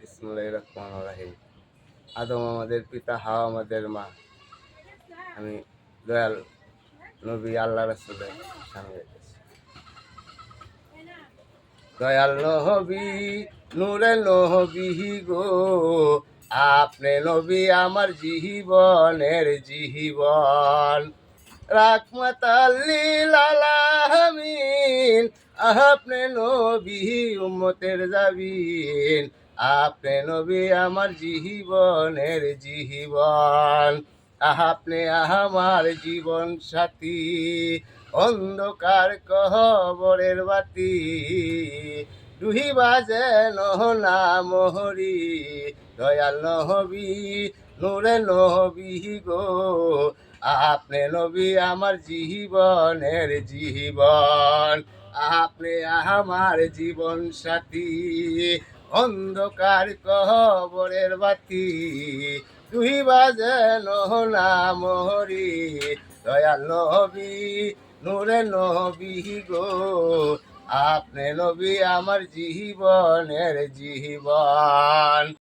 বিসমিল্লাহির রহমানির রহিম। আদম আমাদের পিতা, হাওয়া আমাদের মা। আমি দয়াল নবী আল্লাহ রাসূলের সামনে রেখেছি। দয়াল নবী, নূরে নবী গো, আপনি নবী আমার জীবনের জীবন। রাহমাতাল লিল আলামিন, আপনি নবী উম্মতের জাবিন। আপনি নবী আমার জীবনের জীবন। আপনি আমার জীবন সাথী, অন্ধকার কবরের বাতি ডুহিবা যেন না মোহরি। দয়াল নবী, নূরে নবী গো, আপনি নবী আমার জীবনের জীবন। আপনি আমার জীবন সাথী, অন্ধকার কবরের বাতি ডুহিবা যেন না মোহরি। দয়াল নবী, নূরে নবী গো, আপনি নবী আমার জীবনের জীবন।